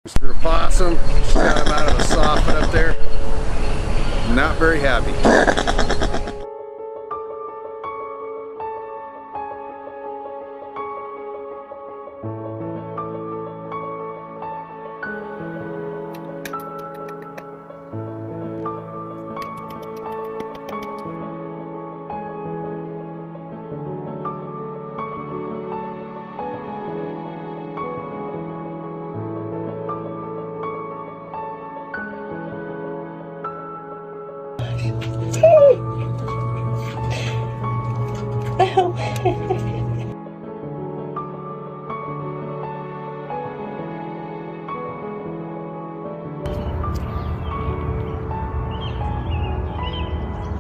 Mr. Opossum, just got him out of a soffit up there. Not very happy. Oh.